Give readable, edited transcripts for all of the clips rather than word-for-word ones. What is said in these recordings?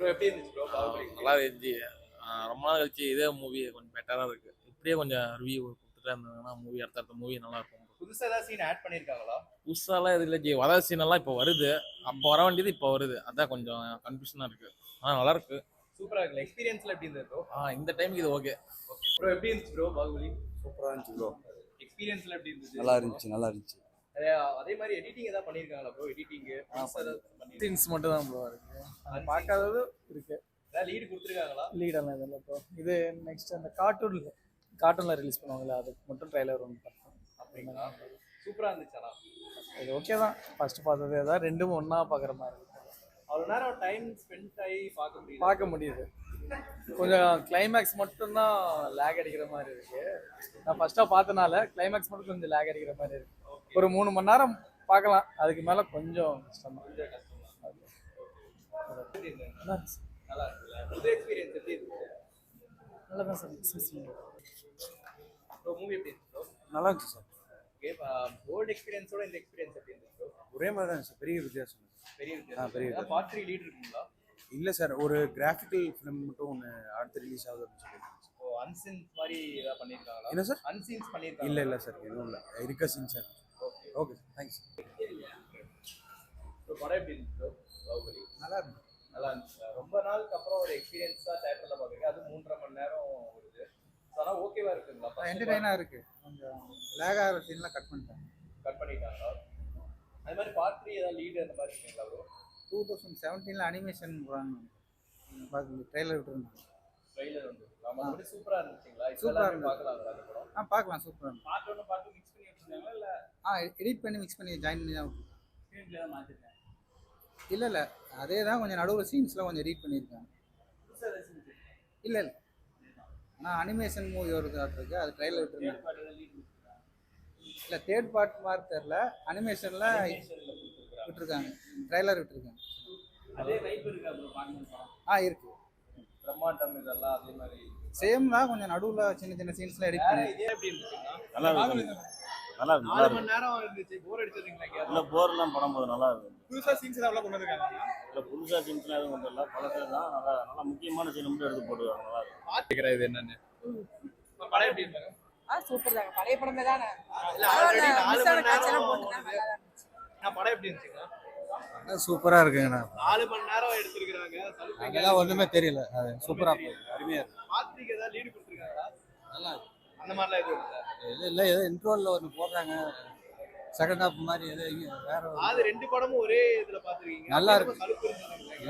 Bro எப்படி இருந்துச்சு bro Baahubali? நல்லா இருந்துச்சு. ரொம்ப நாள் கழிச்சு இதே மூவி கொஞ்சம் பெட்டராக இருக்கு. இப்படியே கொஞ்சம் ரிவ்யூ கொடுத்துட்டே இருந்தாங்கன்னா மூவி அடுத்த மூவி நல்லா இருக்கும். புதுசா ஏதாவது சீன் ஆட் பண்ணிருக்காங்களா? புதுசாலாம் இது இல்லை ஜி. வர சீனெல்லாம் இப்போ வருது. அப்போ வர வேண்டியது இப்போ வருது. அதான் கொஞ்சம் கன்ஃபியூஷனாக இருக்கு. ஆனால் நல்லா இருக்கு. சூப்பரா இருக்குல்ல. எக்ஸ்பீரியன்ஸ்ல எப்படி இருந்தது ப்ரோ? இந்த டைமுக்கு இது ஓகே. ஓகே ப்ரோ எப்படி இருந்துச்சு ப்ரோ பாகுபலி? சூப்பராக இருந்துச்சு ப்ரோ. எக்ஸ்பீரியன்ஸ்ல எப்படி இருந்துச்சு? நல்லா இருந்துச்சு நல்லா இருந்துச்சு. அதே மாதிரி எடிட்டிங் ஏதாவது பண்ணிருக்காங்களா ப்ரோ? எடிட்டிங் சீன்ஸ் மட்டும் தான் ப்ரோ இருக்கு. அது பார்க்காதது இருக்கு. ஏதாவது லீட் கொடுத்துருக்காங்களா? லீடெல்லாம் இல்லை ப்ரோ. இது நெக்ஸ்ட் அந்த கார்ட்டூனில் ரிலீஸ் பண்ணுவாங்கல்ல, அதுக்கு மட்டும் ட்ரைலர் ஒன்று பார்த்தோம். அப்படிங்களா? சூப்பரா இருந்துச்சு. இது ஓகே தான். ஃபர்ஸ்ட் பார்த்தது ஏதாவது ரெண்டும் ஒன்றா பார்க்குற மாதிரி இருக்கும். அவ்வளோ நேரம் டைம் ஸ்பெண்ட் ஆகி பார்க்க முடியுது. கொஞ்சம் கிளைமேக்ஸ் மட்டும்தான் லேக் அடிக்கிற மாதிரி இருக்கு. நான் ஃபர்ஸ்ட்டாக பார்த்தனால கிளைமேக்ஸ் மட்டும் கொஞ்சம் லேக் அடிக்கிற மாதிரி இருக்கு. ஒரு 3 மணி நேரம் பார்க்கலாம், அதுக்கு மேலே கொஞ்சம் கஷ்டம் தான். நல்லா இருக்குல்ல. புது எக்ஸ்பீரியன்ஸ் எப்படி இருந்துச்சு? நல்லா தான் சார். ப்ரோ மூவி எப்படி இருந்துச்சு ப்ரோ? நல்லா இருந்துச்சு சார். ஓகே ஓல்ட் எக்ஸ்பீரியன்ஸோட இந்த எக்ஸ்பீரியன்ஸ் எப்படி இருந்துச்சு ப்ரோ? ஒரே மாதிரி தான் சார். பெரிய வித்தியாசம். பெரிய வித்தியாசம். பெரிய வித்தியாசம். பார்ட் 3 லீட் இருக்குங்களா? இல்லை சார், ஒரு கிராஃபிக்கல் ஃபிலிம் மட்டும் ஒன்று அடுத்து ரிலீஸ் ஆகுது அப்படின்னு சொல்லியிருக்காங்க. ஓ அன்சீன்ஸ் மாதிரி ஏதாவது பண்ணியிருக்காங்களா? என்ன சார்? அன்சீன்ஸ் பண்ணியிருக்காங்க? இல்லை சார், எதுவும் இல்லை. இருக்க scene sir. Okay thanks. So படம் எப்படி இருந்துச்சு ப்ரோ பாகுபலி? நல்லா இருந்துச்சு. நல்லா இருந்துச்சு. ரொம்ப நாளுக்கு அப்புறம் ஒரு எக்ஸ்பீரியன்ஸாக தேட்டரில் பார்க்குறீங்க. அது 3.5 மணி நேரம் வருது. ஸோ ஆனால் ஓகேவா இருக்குங்களா? என்டர்டைனாக இருக்கு. கொஞ்சம் லேக் ஆகிற சீன்லாம் கட் பண்ணிட்டாங்களா? அது மாதிரி பார்ட் 3 ஏதாவது லீடு அந்த மாதிரி இருக்குங்களா ப்ரோ? 2017 அனிமேஷன் ட்ரெய்லர் விட்டுருந்தாங்க. ட்ரெய்லர் வந்து மறுபடியும் சூப்பராக இருந்துச்சுங்களா? சூப்பராக இருந்து பார்க்கலாங்களா அந்த படம்? பார்க்கலாம். சூப்பராக பார்ட் 1 பார்ட் 2 மிக்ஸ் பண்ணி வச்சுருந்தாங்களா இல்லை எடிட் பண்ணி மிக்ஸ் பண்ணி ஜாயின் பண்ணி தான் ஸ்க்ரீன்ல தான் மாற்றிருக்காங்க? இல்லை அதே தான். கொஞ்சம் நடுவில் சீன்ஸ்லாம் கொஞ்சம் எடிட் பண்ணியிருக்காங்க. புதுசாக ஏதாவது சீன்ஸ் இல்லை ஆனால் அனிமேஷன் மூவி ஒரு இருக்கு, அது ட்ரெய்லர் விட்டுருந்தாங்க. இல்லை தேர்ட் பார்ட் மாதிரி தெரில, அனிமேஷனில் விட்டுருக்காங்க, ட்ரெய்லர் விட்டுருக்காங்க. அதே வைப் இருக்கா ப்ரோ பார்க்கணும்? இருக்கு. பிரம்மாண்டம் இதெல்லாம் அதே மாதிரி சேம் தான். கொஞ்சம் நடுவில் சின்ன சீன்ஸ்லாம் எடிட் பண்ணி. இதே எப்படி இருந்துச்சுன்னா நல்லா இருக்கு. நல்லா இருக்கு. 4 மணி நேரம் இருந்துச்சு. போர் அடிச்சதுங்களா? இல்லை போர்லாம் படம் போது நல்லா இருக்கு. புதுசாக சீன்ஸ் ஏதாவது கொண்டு வந்திருக்காங்க? இல்லை புதுசாக சீன்ஸ்லாம் எதுவும் கொண்டு வரல. பழசே தான். நல்லா முக்கியமான சீன் மட்டும் எடுத்து போட்டுருக்காங்க. நல்லா இருக்கு. பார்த்துக்கிறேன் இது என்னன்னு. படம் எப்படி இருந்தாங்க? சூப்பர் தாங்க. பழைய படமே தானே. இல்ல ஆல்ரெடி 4 மணி நேரம் போட்டுதான் நல்லா இருந்துச்சு. படம் எப்படி இருந்துச்சுங்க? சூப்பராக இருக்குங்கண்ணா. 4 மணி நேரம் எடுத்துருக்காங்க. அதெல்லாம் ஒன்றுமே தெரியல. அது சூப்பராக அருமையா இருக்கு. பார்த்துக்கு ஏதாவது லீடு கொடுத்துருக்காங்களா? நல்லா இருக்கு. அந்த மாதிரிலாம் எதுவும் இல்லை ஏதோ இன்ட்ரோலில் ஒன்று போடுறாங்க, செகண்ட் ஹாஃப் மாதிரி ஏதோ வேற. அது 2 படமும் ஒரே இதுல பாத்துருக்கீங்க. நல்லா இருக்கு.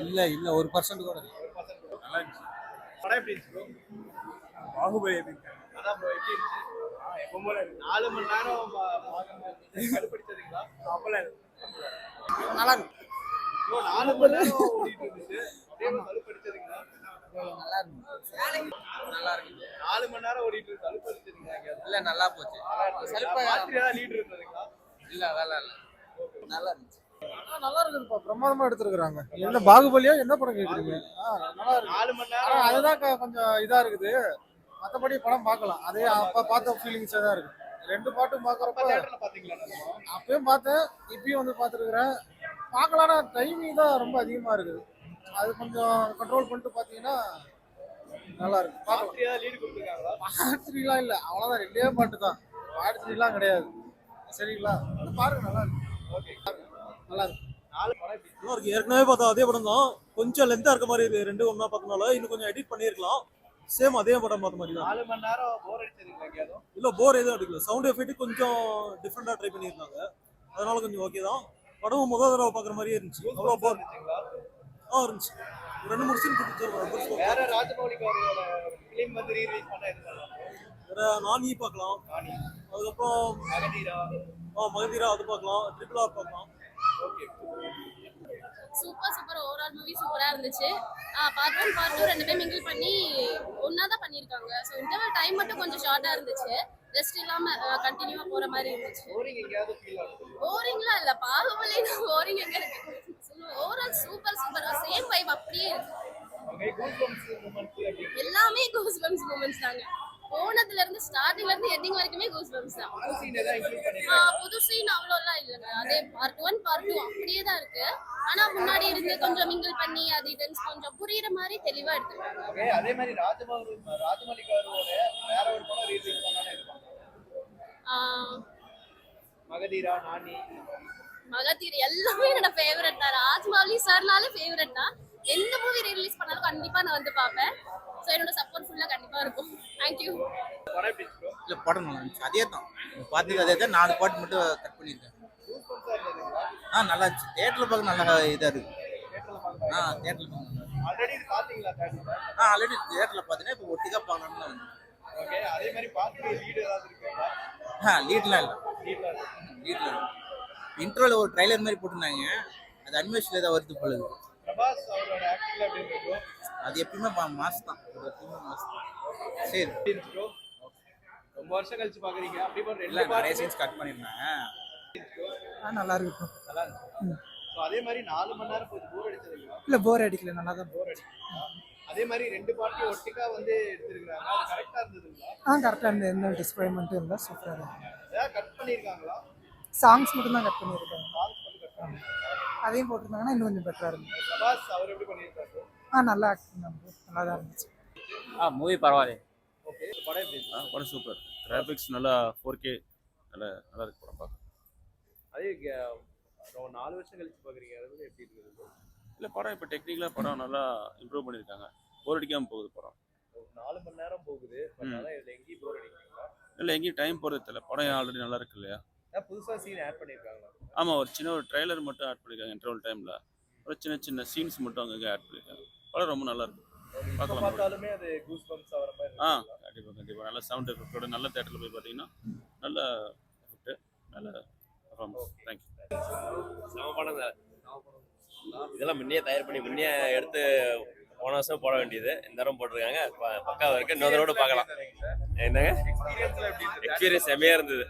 இல்லை 1% கூட நல்லா இருந்துச்சு. படம் எப்படி இருந்துச்சு? பாகுபலி எப்படி? அதான் ப்ரோ எப்படி இருந்துச்சு? எப்பவும் போல 4 மணி நேரம் கடுப்பிடிச்சதுங்களா? அப்பலாம் நல்லா இருக்கு. ப்ரோ 4 மணி நேரம் ஓடிட்டு இருந்துச்சு. அப்படியே கடுப்பிடிச்சதுங்களா? நல்லா இருக்கு. நல்லா இருக்கு. 4 மணி நேரம் ஓடிட்டு இருக்கு. கடுப்பிடிச்சதுங்களா? இல்லை நல்லா போச்சு. பாத்திரியா லீட் இருந்ததுங்களா? இல்லை அதெல்லாம் இல்லை. நல்லா இருந்துச்சு. நல்லா இருக்குதுப்பா. பிரமாதமா எடுத்துருக்காங்க. என்ன பாகுபலியா என்ன படம் கேக்குறீங்க? நல்லா இருக்கு. 4 மணி நேரம் அதுதான் கொஞ்சம் இதா இருக்குது. மற்றபடி படம் பார்க்கலாம். அதே அப்ப பார்த்த ஃபீலிங்ஸே தான் இருக்கு. 2 பாட்டும் பார்க்குறப்ப தியேட்டர்ல பாத்தீங்களா? அப்பயும் பார்த்தேன், இப்பயும் வந்து பார்த்துருக்குறேன். பார்க்கலாம்னா டைமிங் தான் ரொம்ப அதிகமாக இருக்குது. அது கொஞ்சம் கண்ட்ரோல் பண்ணிட்டு பார்த்தீங்கன்னா நல்லா இருக்கு. பாத்திரியா லீட் கொடுத்துருக்காங்களா? பாட்டுலாம் இல்லை, அவ்வளோதான். 2 பாட்டு தான். பாட்டுலாம் கிடையாது. சரிங்களா? பாருங்க நல்லா இருக்கு. ஓகே நல்லா இருக்கு. 4 படம் எப்படி நல்லா இருக்கு. ஏற்கனவே பார்த்தா அதே படம் தான். கொஞ்சம் லென்த்தா இருக்க மாதிரி இருக்கு. 2 ஒண்ணா பார்த்தனால இன்னும் கொஞ்சம் எடிட் பண்ணிருக்கலாம். சேம் அதே படம் பார்த்த மாதிரி தான். 4 மணி நேரம் போர் அடிச்சதுங்களா? கேதோ இல்ல போர் எதுவும் அடிக்கல. சவுண்ட் எஃபெக்ட் கொஞ்சம் டிஃப்ரெண்டா ட்ரை பண்ணியிருந்தாங்க. அதனால கொஞ்சம் ஓகே தான். படம் முதல் தடவை பார்க்குற மாதிரியே இருந்துச்சு. அவ்வளோ போர் இருந்துச்சுங்களா? இருந்துச்சு. 2-3 சீன் கொடுத்துருக்காங்க. வேற ராஜமௌலிக்கு அவரோட ஃபிலிம் வந்து ரீரிலீஸ் பண்ண இது பண்ணலாம். வேற நானி பார்க்கலாம். அதுக்கப்புறம் மகதீரா மகதீரா அது பார்க்கலாம். RRR பார்க்கலாம். ஓகே சூப்பர் ஓவரால் மூவி சூப்பரா இருந்துச்சு. பார்ட் 1 பார்ட் 2 ரெண்டுமே மிங்கிள் பண்ணி ஒண்ணா தான் பண்ணிருக்காங்க. ஸோ இன்டர்வல் டைம் மட்டும் கொஞ்சம் ஷார்ட்டா இருந்துச்சு. ரெஸ்ட் இல்லாம கண்டினியூவா போற மாதிரி இருந்துச்சு. போரிங் எங்கயாவது ஃபீல் ஆகுது? போரிங்லாம் இல்ல. பாகுபலி போரிங் எங்க இருக்கு? ஓவரால் சூப்பர் சேம் வைப் அப்படியே இருக்கு. ஓகே கூஸ் பம்ப்ஸ் மூமெண்ட்ஸ் எப்படி? எல்லாமே கூஸ் பம்ப்ஸ் மூமெண்ட்ஸ் தாங்க. போனதுல இருந்து ஸ்டார்டிங்ல இருந்து எண்டிங் வரைக்குமே கூஸ் பம்ப்ஸ் தான். புது சீன் ஏதாவது இன்க்ளூட் பண்ணிருக்காங்க? புது சீன் அவ்வளோலாம் இல்லைங்க. அதே பார்ட் 1 பார்ட் 2 அப்படியே தான் இருக்கு. ஆனா முன்னாடி இருந்து கொஞ்சம் மிங்கிள் பண்ணி அது இதுன்னு கொஞ்சம் புரியுற மாதிரி தெளிவா எடுத்துருக்காங்க. ஓகே, அதே மாதிரி ராஜமௌலி அவரோட வேற ஒரு படம் ரிலீஸ் பண்ணலாம்னு இருக்காங்க. மகதீரா, நானி, மகதீர் எல்லாமே என்னோட ஃபேவரட் தான். ராஜ்மௌலி சார்னாலே ஃபேவரட் தான். எந்த மூவி ரிலீஸ் பண்ணாலும் கண்டிப்பா நான் வந்து பார்ப்பேன். ஸோ என்னோட சப்போர்ட் ஃபுல்லா கண்டிப்பா இருக்கும். தேங்க்யூ. படம் எப்படி இருக்கு? இல்லை படம் நல்லா இருந்துச்சு. அதே தான் பார்த்தது அதே தான். 4 பாட்டு மட்டும் கட் பண்ணியிருக்கேன். நல்லா இருந்துச்சு. தேட்டரில் பார்க்க நல்லா இதாக இருக்குது. தேட்டரில் பார்க்க ஆல்ரெடி இது பாத்தீங்களா தேட்டர்ல? ஆல்ரெடி தேட்டரில் பார்த்தீங்கன்னா இப்போ ஒட்டிக்கா பார்க்கணும்னு தான் வந்து. ஓகே, அதே மாதிரி பாத்து லீடு ஏதாவது இருக்குங்களா? லீட்லாம் இல்லை. லீட்ல லீட்ல இன்ட்ரோல ஒரு ட்ரைலர் மாதிரி போட்டிருந்தாங்க. அது அனிமேஷன்ல ஏதாவது வருது போல இருக்கு. பிரபாஸ் அவரோட ஆக்டிங்ல எப்படி இருக்கு? அது எப்பயுமே மாஸ் தான். எப்பயுமே மாஸ் தான். சரி ப்ரோ, ரொம்ப வருஷம் கழிச்சு பாக்குறீங்க. அப்படி ஒரு இல்லை நிறைய சீன்ஸ் கட் பண்ணியிருந்தேன். நல்லா இருக்கு. நல்லா இருந்துச்சு. ஸோ அதே மாதிரி 4 மணி நேரம் போய் போர் அடிச்சதுங்களா? இல்லை போர் அடிக்கல, நல்லா தான் போர் அடிச்சா. அதே மாதிரி 2 பார்ட்டி ஒட்டுக்கா வந்து எடுத்துருக்காங்க. அது கரெக்டா இருந்ததுங்களா? கரெக்டாக இருந்தது. எந்த டிஸ்அப்பாயின்மெண்ட்டும் இல்லை, சூப்பராக இருந்தது. ஏதாவது கட் பண்ணிருக்காங்களா? சாங்ஸ் மட்டும் தான் கட் பண்ணியிருக்காங்க. சாங்ஸ் மட்டும் கட் பண்ணிருக்காங்க. அதையும் போட்டிருந்தாங்கன்னா இன்னும் கொஞ்சம் பெட்டராக இருந்தது. பிரபாஸ் அவர் எப்படி பண்ணியிருக்காரு? நல்லா ஆக்டிங் தான், நல்லா தான் இருந்துச்சு. மூவி பரவாயில்ல. ஓகே, படம் எப்படி இருக்கு? படம் சூப்பர். கிராஃபிக்ஸ் நல்லா 4K நல்லா இருக்கு படம் பார்க்க. அதே 4 வருஷம் கழிச்சு பாக்குறீங்க. அது வந்து எப்படி இருக்குது? இல்லை படம் இப்போ டெக்னிக்கலாக படம் நல்லா இம்ப்ரூவ் பண்ணியிருக்காங்க. போர் அடிக்காமல் போகுது படம். 4 மணி நேரம் போகுது. பட் ஆனா இதுல எங்கேயும் போர் அடிக்கீங்களா? இல்லை எங்கேயும் டைம் போகிறது தெரியல. படம் ஆல்ரெடி நல்லா இருக்கு இல்லையா? புதுசா சீன் ஆட் பண்ணிருக்காங்களா? ஆமாம், ஒரு சின்ன ஒரு ட்ரைலர் மட்டும் ஆட் பண்ணியிருக்காங்க. இன்டர்வல் டைமில் ஒரு சின்ன சின்ன சீன்ஸ் மட்டும் அங்கங்கே ஆட் பண்ணியிருக்காங்க. படம் ரொம்ப நல்லா இருக்கு. இப்ப பார்க்கலாம். பார்த்தாலுமே அது கூஸ் பம்ப்ஸ் ஆகிற மாதிரி இருக்கு. கண்டிப்பாக நல்ல சவுண்ட் எஃபெக்டோட நல்ல தேட்டரில் போய் பார்த்தீங்கன்னா நல்ல எஃபெக்ட், நல்ல பர்ஃபார்மன்ஸ். தேங்க்யூ. நம்ம படம் தான். இதெல்லாம் முன்னே தயார் பண்ணி முன்னே எடுத்து போன வருஷம் போட வேண்டியது இந்த தரம் போட்டிருக்காங்க. பக்காவாக இருக்கு. இன்னொரு தடவை பார்க்கலாம். என்னங்க எக்ஸ்பீரியன்ஸ் செம்மையா இருந்தது.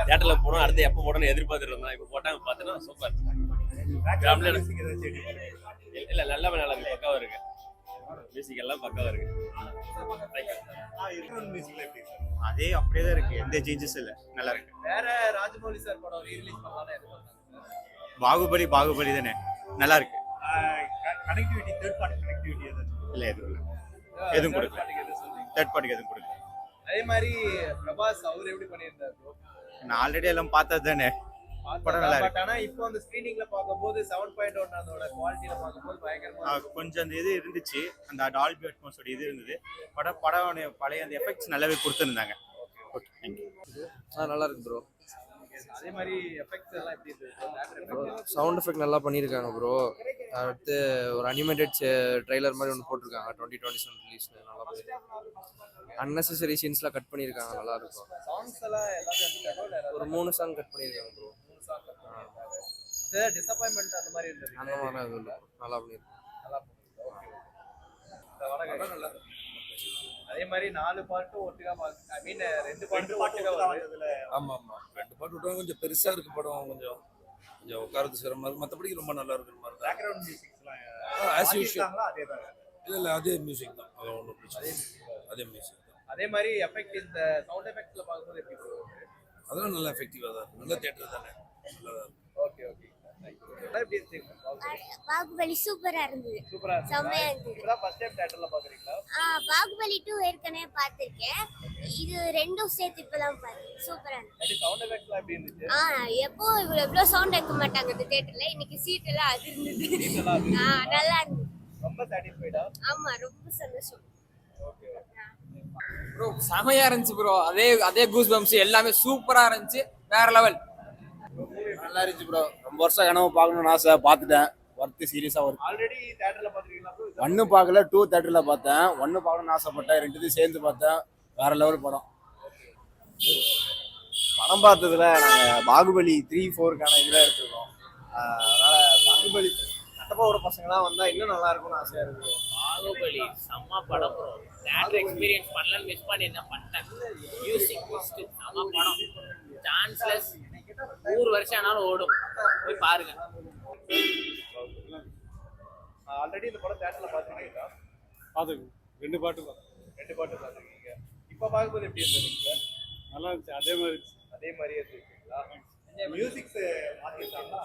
தேட்டரில் போனோம். அடுத்து எப்போ போடணும்னு எதிர்பார்த்துட்டு இருந்தோம். இப்போ போட்டாங்க பார்த்தோன்னா சூப்பர். இல்லை நல்லா பக்காவாக இருக்கு. மியூசிக் எல்லாம் பக்காவாக இருக்கு. அதே அப்படியே தான் இருக்கு. எந்த சேஞ்சஸ் இல்லை. நல்லா இருக்கு. வேற ராஜமௌலி சார் படம் ரீரிலீஸ் பண்ணலாம்னு எதிர்பார்த்தாங்க. பாகுபலி தானே, நல்லா இருக்கு. கனெக்டிவிட்டி, தேர்ட் பார்ட்டி கனெக்டிவிட்டி இல்லை எதுவும் இல்லை. எதுவும் கொடுக்கல. தேர்ட் பார்ட்டிக்கு எதுவும் கொடுக்கல. அதே மாதிரி பிரபாஸ் அவர் எப்படி பண்ணியிருந்தாரு bro? நான் ஆல்ரெடி எல்லாம் பார்த்தது தானே. படம் நல்லா இருக்கு. பட் ஆனா இப்போ அந்த ஸ்கிரீனிங்ல பாக்கும்போது 7.1 அதோட குவாலிட்டில பாக்கும்போது பயங்கரமா கொஞ்சம் அந்த இது இருந்துச்சு. அந்த டால்பி அட்மாஸோட இது இருந்தது. படம் பழைய அந்த எஃபெக்ட்ஸ் நல்லாவே கொடுத்துருந்தாங்க. Okay, thank you. நல்லா இருக்கு ப்ரோ. அதே மாதிரி எஃபெக்ட்ஸ் எல்லாம் எப்படி இருக்கு? சவுண்ட் எஃபெக்ட் நல்லா பண்ணியிருக்காங்க ப்ரோ. அடுத்து ஒரு அனிமேட்டட் ட்ரெய்லர் மாதிரி ஒன்று போட்டிருக்காங்க. 2027 ரிலீஸ். நல்லா அன்னெசரி சீன்ஸ்லாம் கட் பண்ணியிருக்காங்க. நல்லா இருக்கும். சாங்ஸ் எல்லாம் எல்லாமே ஒரு 3 சாங் கட் பண்ணியிருக்காங்க ப்ரோ. 3 சாங் கட் பண்ணிருக்காங்க. சார் டிசப்பாயின்ட்மென்ட் அந்த மாதிரி இருந்தது. அந்த மாதிரிலாம் எதுவும் இல்லை. நல்லா பண்ணியிருக்காங்க. நல்லா ஓகே. இந்த வடக்கு நல்லா. அதே மாதிரி 4 பார்ட்டும் ஒட்டுக்கா ஐ மீன் 2 பார்ட்டும் ஒட்டுக்கா வந்ததுல. ஆமாம் 2 பாட்டு விட்டாங்க. கொஞ்சம் பெருசாக இருக்கு படம். கொஞ்சம் உட்காரது சிரமம் இருக்கு. மற்றபடி ரொம்ப நல்லா இருக்கு. பேக்ரவுண்ட் மியூசிக்ஸ்லாம் ஆஸ் யூஷுவல் அதே தான். இல்லை அதே மியூசிக் தான். அது ஒன்றும் பிரச்சனை இல்லை. அதே மியூசிக் தான். அதே மாதிரி எஃபெக்ட் இந்த சவுண்ட் எஃபெக்ட்ஸ்ல பார்க்கும்போது எப்படி போகுது? அதெல்லாம் நல்லா எஃபெக்டிவாக தான் இருக்கு. நல்ல தேட்டர் தானே. நல்லா தான் இருக்கு. Okay okay. எப்படி இருக்கு? பாகுபலி சூப்பரா இருந்தது. சூப்பரா இருக்கு. செம்மையா இருந்தது. இப்பதான் ஃபர்ஸ்ட் டைம் தியேட்டர்ல பாக்குறீங்களா? பாகுபலி 2 ஏற்கனவே பார்த்திருக்கேன். இது ரெண்டும் சேர்த்து இப்பதான் பார்த்தேன். சூப்பரா இருந்தது. அது சவுண்ட் எஃபெக்ட்ஸ்லாம் எப்படி இருந்துச்சு? எப்போ இவ்வளோ சவுண்ட் வைக்க மாட்டாங்க இந்த தியேட்டர்ல. இன்னைக்கு சீட் எல்லாம் அது இருந்தது. நல்லா இருந்தது. ரொம்ப சாட்டிஸ்ஃபைடா? ஆமா, ரொம்ப சந்தோஷம். ஓகே ப்ரோ செமையா இருந்துச்சு ப்ரோ. அதே கூஸ் பம்ப்ஸ் எல்லாமே சூப்பரா இருந்துச்சு. வேற லெவல். நல்லா இருந்துச்சு ப்ரோ. ரொம்ப வருஷம் கனவு பார்க்கணும்னு ஆசை. பார்த்துட்டேன். ஒர்த்து சீரியஸாக ஒர்க். ஆல்ரெடி தியேட்டர்ல பாத்துறீங்களா bro? 1 பார்க்கல, 2 தேட்டரில் பார்த்தேன். 1 பார்க்கணும்னு ஆசைப்பட்டேன். 2 சேர்ந்து பார்த்தேன். வேற லெவல் படம். படம் பார்த்ததுல நாங்கள் பாகுபலி 3, 4க்கான இதில் எடுத்துருக்கோம். அதனால பாகுபலி கட்டப்பா ஒரு பசங்களாம் வந்தால் இன்னும் நல்லா இருக்கும்னு ஆசையாக இருக்குது. பாகுபலி செம்ம படம் ப்ரோ. தியேட்டர் எக்ஸ்பீரியன்ஸ் பண்ணலன்னு மிஸ் பண்ணி என்ன பண்ணிட்டேன். மியூசிக் பெஸ்ட் செம்ம படம். சான்ஸ்லெஸ். 100 வருஷம் ஆனாலும் ஓடும். போய் பாருங்க. ஆல்ரெடி இந்த படம் தியேட்டர்ல பாத்துறீங்களா? பாத்துக்கு 2 பாட்டு பாத்துருக்கீங்க. இப்போ பார்க்கும்போது எப்படி இருந்ததுங்க சார்? நல்லா இருந்துச்சு அதே மாதிரி அதே மாதிரியே இருக்குங்களா? மியூசிக்ஸ் மாற்றிருக்காங்களா?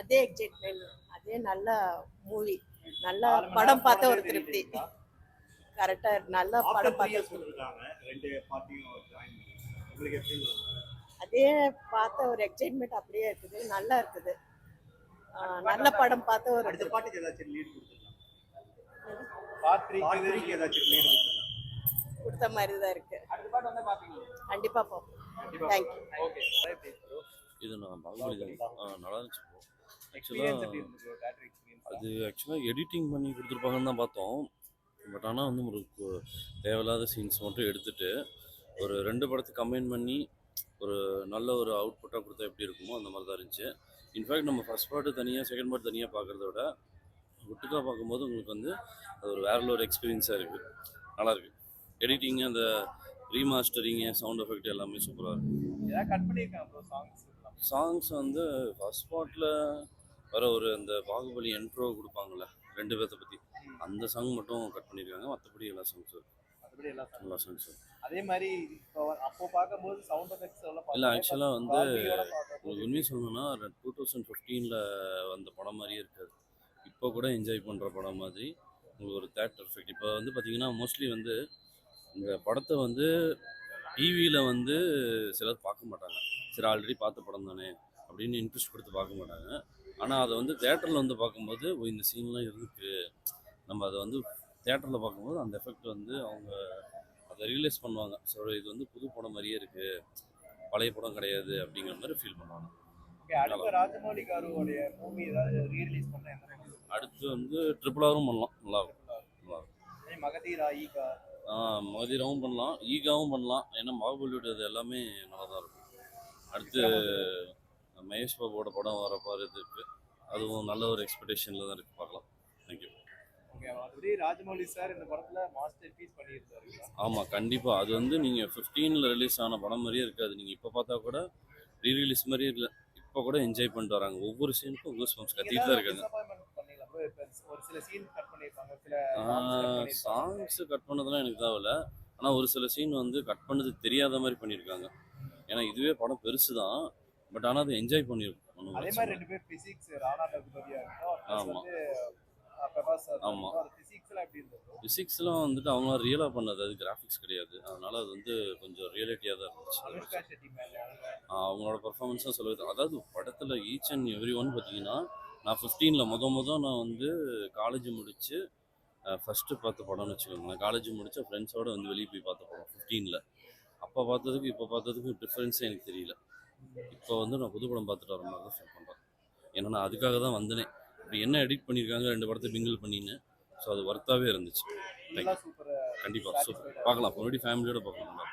அதே எக்ஸைட்மெண்ட், அதே நல்ல மூவி, நல்ல படம் பார்த்த ஒரு திருப்தி. கரெக்டா நல்ல படம் பார்த்த ரெண்டு பார்ட்டியும் ஜாயின் பண்ணி உங்களுக்கு எப்படி அதே பார்த்த ஒரு எக்ஸைட்மெண்ட் அப்படியே இருக்குது, நல்லா இருக்குது. நல்ல படம் பார்த்த ஒரு அடுத்த பாட்டுக்கு ஏதாச்சும் லீட் கொடுத்துருக்காங்க? பார்ட் 3 பாட்டுக்கு ஏதாச்சும் லீட் கொடுத்துருக்காங்க? கொடுத்த மாதிரி தான் இருக்கு. அடுத்த பாட்டு வந்தா பார்ப்பீங்க? கண்டிப்பா பார்ப்போம். தேங்க்யூ. ஓகே எப்படி ப்ரோ? இது நான் பாகுபலி தான் நல்லா இருந்துச்சு ப்ரோ. எக்ஸ்பீரியன்ஸ் எப்படி இருந்துச்சு? Theatre experience. அது ஆக்சுவலாக எடிட்டிங் பண்ணி கொடுத்துருப்பாங்கன்னு தான் பார்த்தோம். பட் ஆனால் வந்து ஒரு தேவையில்லாத சீன்ஸ் மட்டும் எடுத்துட்டு ஒரு 2 படத்தை கம்பைன் பண்ணி ஒரு நல்ல ஒரு அவுட்புட்டாக கொடுத்தா எப்படி இருக்குமோ அந்த மாதிரி தான் இருந்துச்சு. இன்ஃபேக்ட் நம்ம ஃபஸ்ட் பார்ட்டு தனியாக செகண்ட் பார்ட் தனியாக பார்க்குறத விட ஒட்டுக்காக பார்க்கும்போது உங்களுக்கு வந்து அது ஒரு வேற ஒரு எக்ஸ்பீரியன்ஸாக இருக்குது. நல்லாயிருக்கு. எடிட்டிங், அந்த ரீமாஸ்டரிங்கு, சவுண்ட் எஃபெக்ட் எல்லாமே சூப்பராக இருக்குது. ஏதாவது கட் பண்ணியிருக்காங்க ப்ரோ சாங்ஸ்? சாங்ஸ் வந்து ஃபஸ்ட் பார்ட்டில் வர ஒரு அந்த பாகுபலி என்ட்ரோ கொடுப்பாங்கள்ல 2 பேர்த்த பற்றி, அந்த சாங் மட்டும் கட் பண்ணியிருக்காங்க. மற்றபடி எல்லா சாங்ஸும் மற்றபடி எல்லா சாங்ஸும் அதே மாதிரி இப்போ அப்போ பார்க்கும்போது சவுண்ட் எஃபெக்ட்ஸ் எல்லாம் இல்லை. ஆக்சுவலாக வந்து உங்களுக்கு உண்மையை சொல்லணும்னா 2015 வந்த படம் மாதிரியே இருக்காது. இப்போ கூட என்ஜாய் பண்ணுற படம் மாதிரி உங்களுக்கு ஒரு தேட்டர் எஃபெக்ட். இப்போ வந்து பார்த்தீங்கன்னா மோஸ்ட்லி வந்து இந்த படத்தை வந்து டிவியில் வந்து சிலர் பார்க்க மாட்டாங்க. சரி ஆல்ரெடி பார்த்த படம் தானே அப்படின்னு இன்ட்ரெஸ்ட் கொடுத்து பார்க்க மாட்டாங்க. ஆனால் அதை வந்து தேட்டரில் வந்து பார்க்கும்போது இந்த சீன்லாம் இருக்குது, நம்ம அதை வந்து தேட்டரில் பார்க்கும்போது அந்த எஃபெக்ட் வந்து அவங்க அதை ரியலைஸ் பண்ணுவாங்க. ஸோ இது வந்து புது படம் மாதிரியே இருக்குது, பழைய படம் கிடையாது அப்படிங்கிற மாதிரி ஃபீல் பண்ணுவாங்க. ஓகே, அடுத்து ராஜமௌலி காருடைய மூவி ஏதாவது ரீரிலீஸ் பண்ண எந்த அடுத்து வந்து RRRம் பண்ணலாம், நல்லாயிருக்கும். மகதீரா, ஈகா? மகதீராவும் பண்ணலாம், ஈகாவும் பண்ணலாம். ஏன்னா பாகுபலியோட இது எல்லாமே நல்லா தான் இருக்கும். அடுத்து மகேஷ் பாபுவோட படம் வர போகிறதுக்கு அதுவும் நல்ல ஒரு எக்ஸ்பெக்டேஷனில் தான் இருக்குது. பார்க்கலாம். தேங்க்யூ. ஓகே, மற்றபடி ராஜமௌலி சார் இந்த படத்தில் மாஸ்டர் பீஸ் பண்ணியிருந்தாரு. ஆமாம், கண்டிப்பாக. அது வந்து நீங்கள் 15 ரிலீஸ் ஆன படம் மாதிரியே இருக்காது. நீங்கள் இப்போ பார்த்தா கூட ரீரிலீஸ் மாதிரியே இல்லை. இப்போ கூட என்ஜாய் பண்ணிட்டு வராங்க. ஒவ்வொரு சீனுக்கும் கூஸ் பம்ப்ஸ் கத்திட்டு தான் இருக்காங்க. ஒரு சில சீன் கட் பண்ணியிருப்பாங்க, சில சாங்ஸ் கட் பண்ணதெல்லாம் எனக்கு தேவையில்ல. ஆனால் ஒரு சில சீன் வந்து கட் பண்ணது தெரியாத மாதிரி பண்ணியிருக்காங்க. ஏன்னா இதுவே படம் பெருசு தான், பட் ஆனால் அதை என்ஜாய் பண்ணியிருக்கோம். அதே மாதிரி 2 பேர் பிசிக்ஸ், ராணா தகுபதியா இருக்கட்டும், ஆமாம் பிரபாஸ் சார். ஆமாம். பிசிக்ஸ்லாம் எப்படி இருந்தது? பிசிக்ஸ்லாம் வந்துட்டு அவங்க ரியலாக பண்ணது, அது கிராஃபிக்ஸ் கிடையாது. அதனால அது வந்து கொஞ்சம் ரியாலிட்டியாக தான் இருந்துச்சு. அனுஷ்கா ஷெட்டி மேல அவங்களோட பர்ஃபார்மன்ஸாக சொல்லுது. அதாவது படத்தில் ஈச் அண்ட் எவ்ரி ஒன் பார்த்தீங்கன்னா, நான் 15 மொதல் நான் வந்து காலேஜ் முடித்து ஃபஸ்ட்டு பார்த்த படம்னு வச்சுக்கோங்க. நான் காலேஜ் முடித்த ஃப்ரெண்ட்ஸோடு வந்து வெளியே போய் பார்த்த படம் 15. அப்போ பார்த்ததுக்கு இப்போ பார்த்ததுக்கும் டிஃப்ரென்ஸே எனக்கு தெரியல. இப்போ வந்து நான் புது படம் பார்த்துட்டு வர மாதிரி தான் ஃபீல் பண்ணுறேன். ஏன்னா நான் அதுக்காக தான் வந்தேனே. இப்படி என்ன எடிட் பண்ணியிருக்காங்க 2 படத்தை மிங்கிள் பண்ணின்னு. ஸோ அது ஒர்த்தாகவே இருந்துச்சு. கண்டிப்பாக சூப்பர். பார்க்கலாம், மறுபடியும் ஃபேமிலியோடு பார்க்கலாம்.